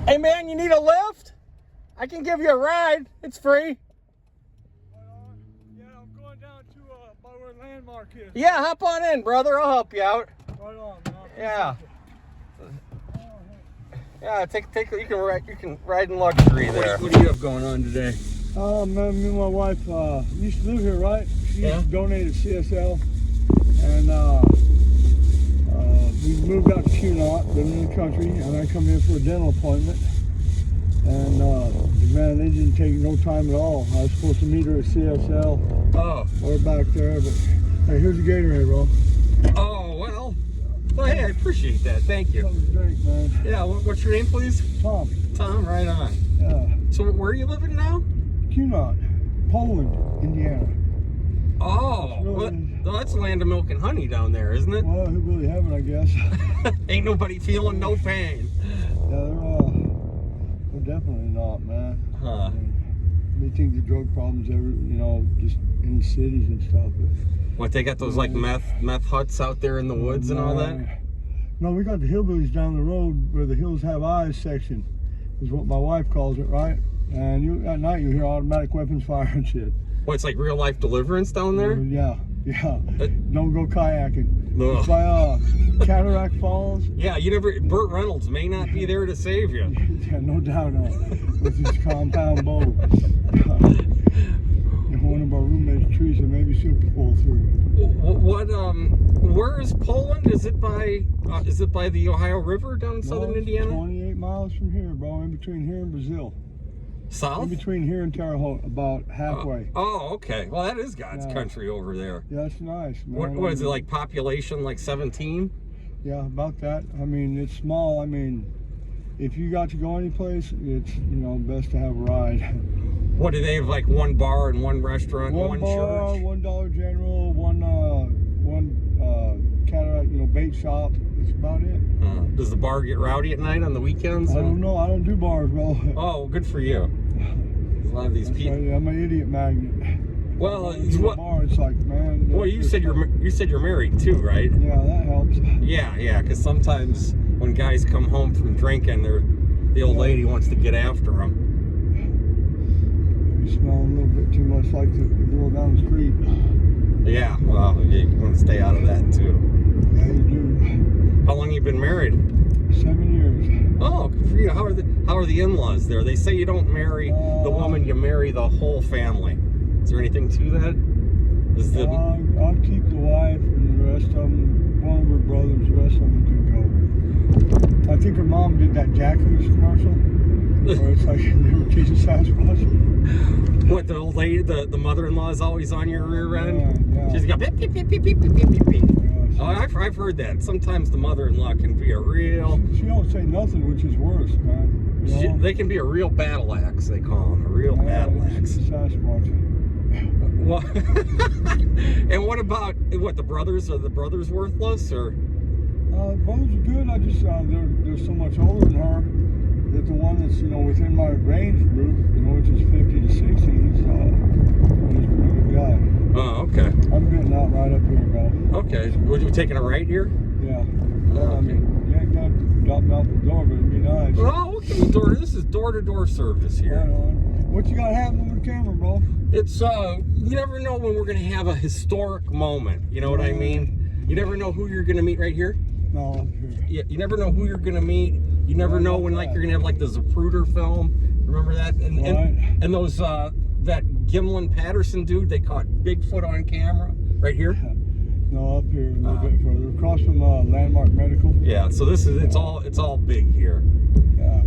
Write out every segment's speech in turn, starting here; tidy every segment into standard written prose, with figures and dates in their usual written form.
Hey man, you need a lift? I can give you a ride. It's free. Yeah, I'm going down to by where Landmark is. Yeah, hop on in, brother. I'll help you out. Right on, man. Yeah. Yeah, take you can ride in luxury there. What do you have going on today? Oh man, me and my wife used to live here, right? She used to donate to CSL, and we moved out to Cunot, living in the country, and I come here for a dental appointment. And man, they didn't take no time at all. I was supposed to meet her at CSL. Oh. Or back there, but hey, here's a Gatorade, bro. Oh, well. Well, hey, I appreciate that. Thank you. Something to drink, man. Yeah, what's your name, please? Tom. Tom, right on. Yeah. So where are you living now? Cunot, Poland, Indiana. Oh, well, that's land of milk and honey down there, isn't it? Well, who really haven't, I guess. Ain't nobody feeling no pain. Yeah, they're definitely not, man. Huh. They think the drug problems just in the cities and stuff. But What, they got those like meth huts out there in the woods and all that? No, we got the hillbillies down the road where the hills have eyes section, is what my wife calls it, right? And at night you hear automatic weapons fire and shit. What, it's like real life deliverance down there? Yeah. Don't go kayaking. No. It's by Cataract Falls. Yeah, Burt Reynolds may not be there to save you. Yeah, no doubt on it. With his compound bow. If one of our roommates, Teresa, maybe she'll pull through. Where is Poland? Is it by the Ohio River down in southern Indiana? 28 miles from here, bro, in between here and Brazil. South? In between here and Terre Haute, about halfway. Oh, okay. Well, that is God's country over there. Yeah, it's nice, man. What is it, like population, like 17? Yeah, about that. I mean, it's small. I mean, if you got to go any place, it's, best to have a ride. What, do they have like one bar and one restaurant, one bar, church? one Dollar General, one cataract, bait shop. That's about it. Does the bar get rowdy at night on the weekends? I don't know. I don't do bars, bro. Oh, good for you. A lot of these people. I'm an idiot magnet. Well, bar, it's like, man. Well, you said you're married too, right? Yeah, that helps. Yeah. Because sometimes when guys come home from drinking, the old lady wants to get after them. You smell a little bit too much like the girl down the street. Yeah, well, you want to stay out of that too. Yeah, you do. How long you been married? 7 years. Oh, good for you. How are the in-laws there? They say you don't marry the woman, you marry the whole family. Is there anything to that? I'll keep the wife and the rest of them. One of her brothers, the rest of them can go. I think her mom did that Jackass commercial where it's like never teach a Sasquatch. What, the old lady, the mother-in-law is always on your rear end? Yeah. She's got beep, beep, beep, beep, beep, beep, beep, beep. Yeah, Oh, I've heard that. Sometimes the mother-in-law can be a real... She don't say nothing, which is worse, man. They can be a real battle axe, they call them. A real battle axe. Sasquatch. Well, and what about, the brothers? Are the brothers worthless, or? Brothers are good. I just, they're so much older than her that the one that's, within my range group, which is 50 to 60, he's a pretty good guy. Oh, okay. I'm getting out right up here, bro. Okay. Would you taking a right here? Yeah. Oh, okay. You ain't got to drop me out the door, but it'd be nice. Oh, okay. This is door-to-door service here. Right on. What you got happening with the camera, bro? It's, you never know when we're going to have a historic moment. You know what I mean? You never know who you're going to meet right here. No, up here. Yeah, you never know who you're going to meet. You never know when, like, you're going to have, like, the Zapruder film. Remember that? And those, that Gimlin Patterson dude, they caught Bigfoot on camera right here. No, up here a little bit further. Across from Landmark Medical. Yeah, so it's all big here. Yeah.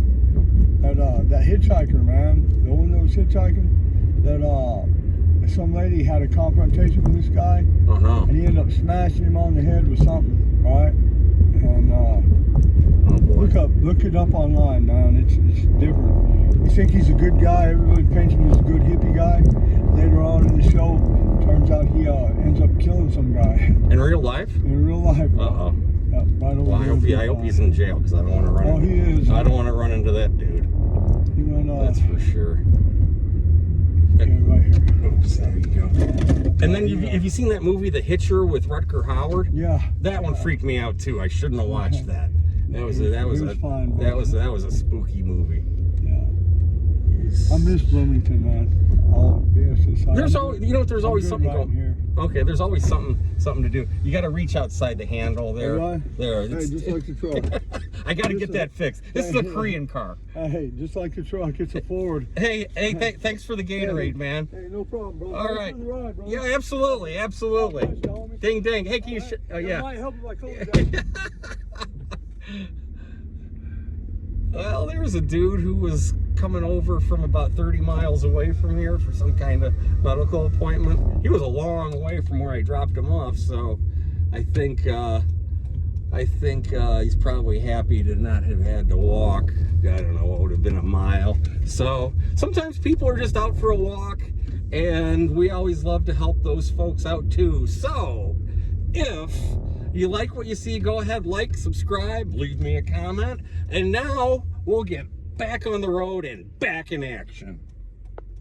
That hitchhiker, man. The one that was hitchhiking, some lady had a confrontation with this guy. Oh no. And he ended up smashing him on the head with something, right? And look it up online, man. It's different. You think he's a good guy, everybody paints him as a good hippie guy. Later on in the show, turns out he ends up killing some guy. In real life? In real life. Uh-oh. Yeah, right over well, I hope he's in jail, because I don't want to run he is. I don't want to run into that dude. He went That's for sure. Okay, right here. Oops, there you go. And then have you seen that movie, The Hitcher, with Rutger Hauer? Yeah. That one freaked me out too. I shouldn't have watched that. That was a spooky movie. I miss Bloomington, man. All BS aside. There's always, you know, there's always something going going. here. Okay, there's always something to do. You got to reach outside the handle there. Hey, There. Hey, just like the truck. I got to get that fixed. This is a Korean car. Hey, just like the truck, it's a Ford. Hey, thanks for the Gatorade, man. Hey, no problem, bro. All right. Thanks for the ride, bro. Yeah, absolutely. Ding, ding. Hey, can you? Oh, It yeah. might help if I close that. Well, there's a dude who was coming over from about 30 miles away from here for some kind of medical appointment. He was a long way from where I dropped him off, so I think he's probably happy to not have had to walk. I don't know, what would have been a mile. So sometimes people are just out for a walk, and we always love to help those folks out too. So if you like what you see, go ahead, like, subscribe, leave me a comment, and now we'll get back on the road and back in action.